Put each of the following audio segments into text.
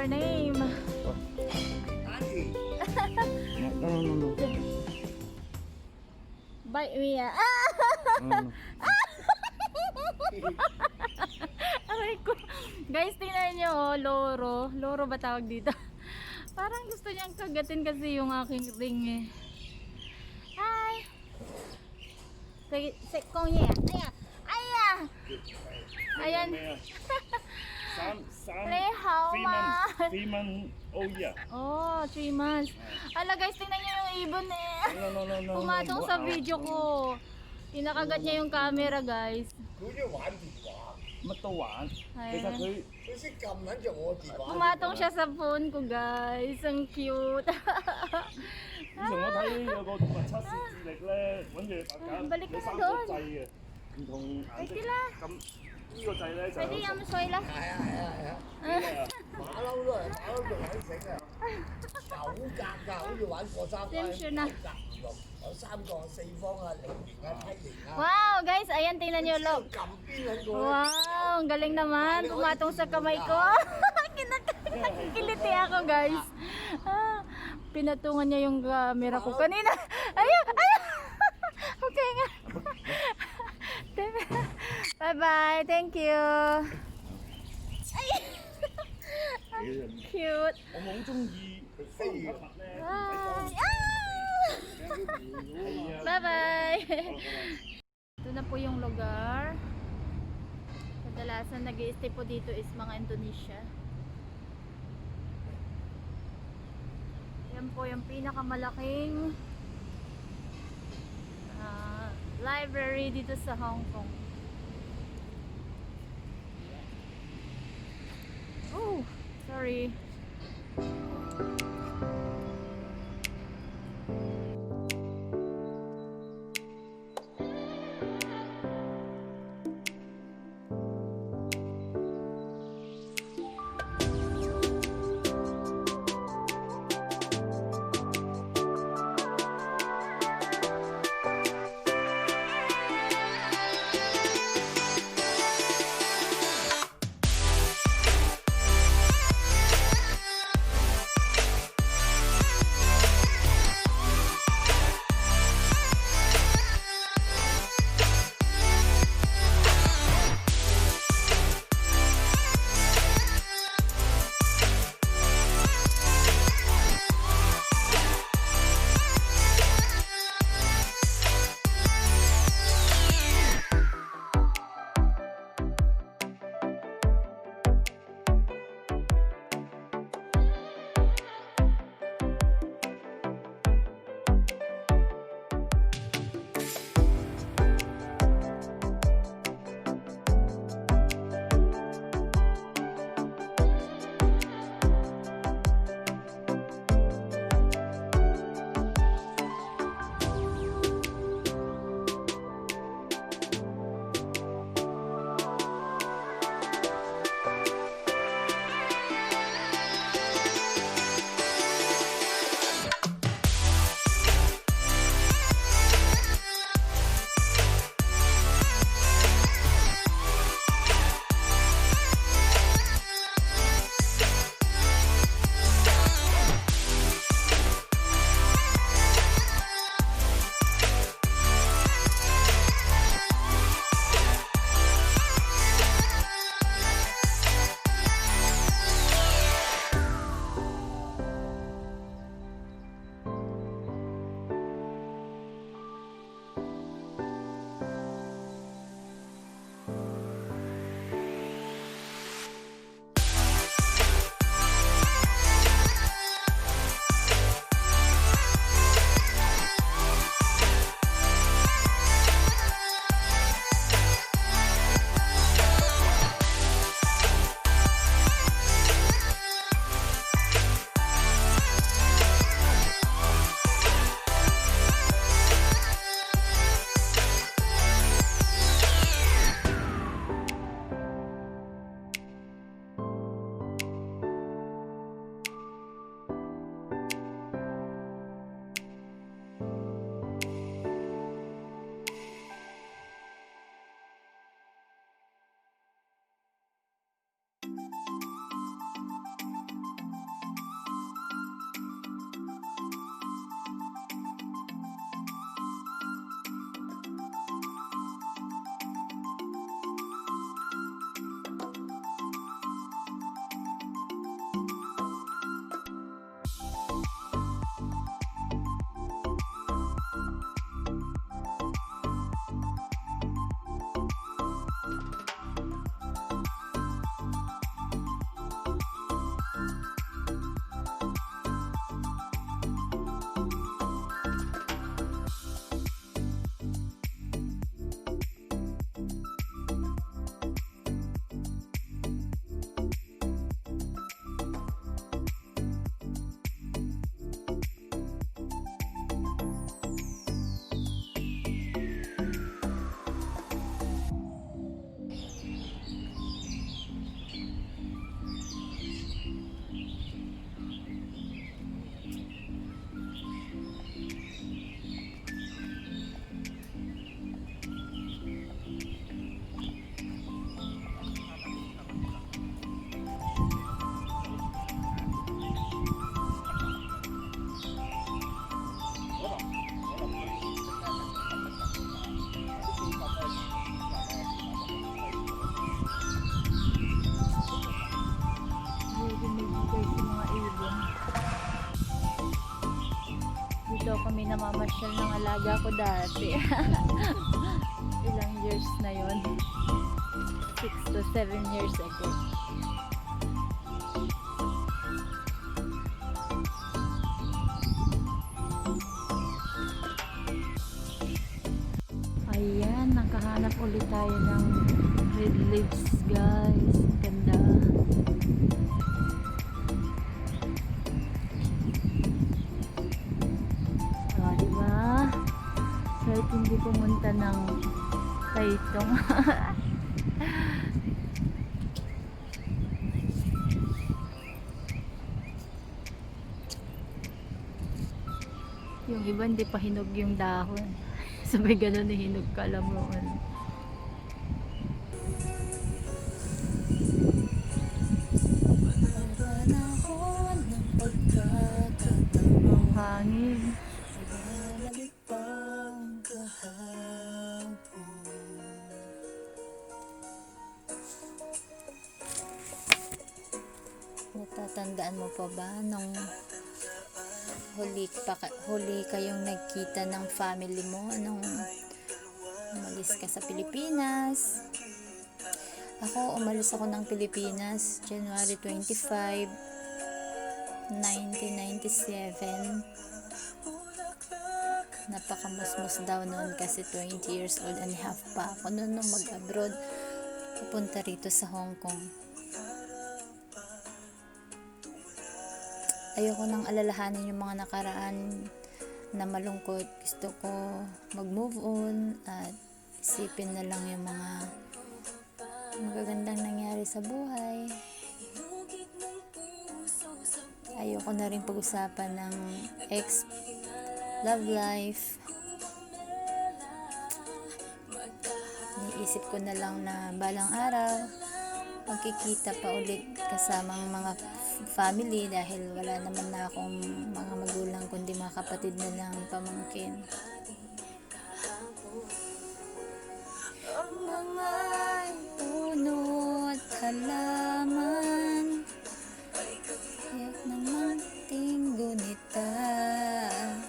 your name? No. Bite me. Aray ko. Guys, tingnan nyo, oh, loro. Loro ba tawag dito? Parang gusto niyang kagatin kasi yung aking ring eh. Hi! Sekong niya. Ayan! Ayan! Play how much? 3 months old, yeah. Oh, 3 months. Ala guys, tingnan niyo yung ibon eh. No. Pumatong sa video ko. Pinakagat niya yung camera guys. 乜都玩，其實佢 Pumatong siya sa phone ko guys. Ang cute. 以前我睇有個動物測試智力咧，揾住白鴿，balik ka na你三個 doon. 掣嘅，唔同顏色。 Pwede lang. 咁呢個掣咧就 Pwede yung soy lang. 馬騮都係馬騮仲喺醒啊，九格㗎，好似玩過山車，點算啊？有3個四方啊，菱形啊，梯形啊， Wow guys, ayan tingnan niyo look. 撳邊兩個？ Wow, ang galing naman. Pumatong sa kamay ko. Nakikiliti ako guys. Pinatungan niya yung camera ko kanina. Ayun! Okay nga. Bye bye. Thank you. Ay! Ang cute. 我冇好中意飛魚咧。 Bye. Bye bye. Ito na po yung lugar. Kadalasan nag-i-stay po dito is mga Indonesia. Yan po yung pinakamalaking library dito sa Hong Kong. Oh, sorry. namamasyal ng alaga ko dati. Ilang years na yon, 6 to 7 years ago. Ayan, nakahanap ulit tayo ng red leaves, guys. Ganda. Diba? Kahit hindi pumunta ng Taytong. Yung iba hindi pa hinog yung dahon. Sabay ganun na hinog ka, alam mo. Ang hangin. Natatandaan mo pa ba nung huli kayong nagkita ng family mo nung umalis ka sa Pilipinas? Ako, umalis ako ng Pilipinas January 25, 1997. Napakamusmus daw noon kasi 20 years old and a half pa ako noon nung mag-abroad pupunta rito sa Hong Kong. Ayoko nang alalahanin yung mga nakaraan na malungkot. Gusto ko mag-move on at isipin na lang yung mga magagandang nangyari sa buhay. Ayoko na rin pag-usapan ng love life. Niisip ko na lang na balang araw magkikita pa ulit kasamang mga family dahil wala naman na akong mga magulang kundi mga kapatid na lang, pamangkin. Mga puno at halaman, kaya't naman tinggunita.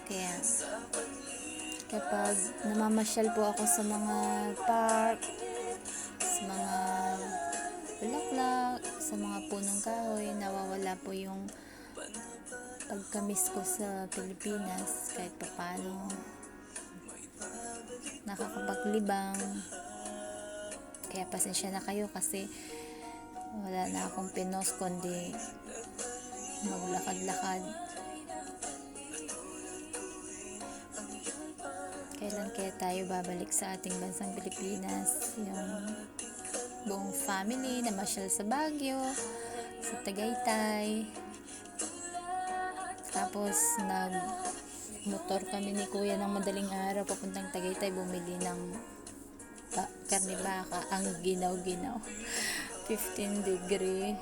Kaya kapag namamasyal po ako sa mga park, sa mga bulaklak, sa mga punong kahoy, nawawala po yung pagkamiss ko sa Pilipinas. Kahit paano nakakapaglibang. Kaya pasensya na kayo kasi wala na akong pinos kundi maglakad-lakad. Kailan kaya tayo babalik sa ating bansang Pilipinas? Yung buong family na masyal sa Baguio, sa Tagaytay. Tapos nag-motor kami ni Kuya ng madaling araw papuntang Tagaytay, bumili ng karne baka, ang ginaw-ginaw. 15 degree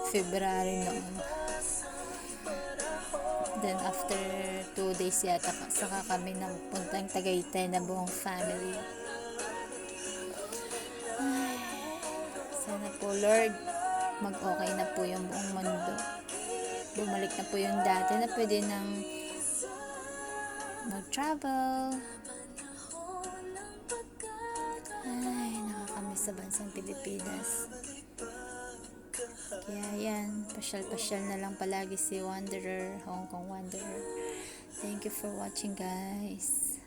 February noon. Then after 2 days yata saka kami napuntang Tagaytay na buong family. Sana po Lord, mag-okay na po yung buong mundo. Bumalik na po yung dati na pwede nang mag-travel. Ay, nakakamiss sa bansang Pilipinas. Kaya yan, pasyal-pasyal na lang palagi si Wanderer, Hong Kong Wanderer. Thank you for watching, guys.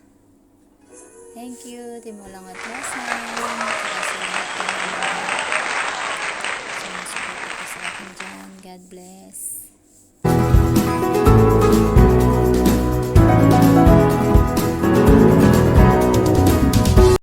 Thank you. Timulang at lesson. Salamat po naman. God bless.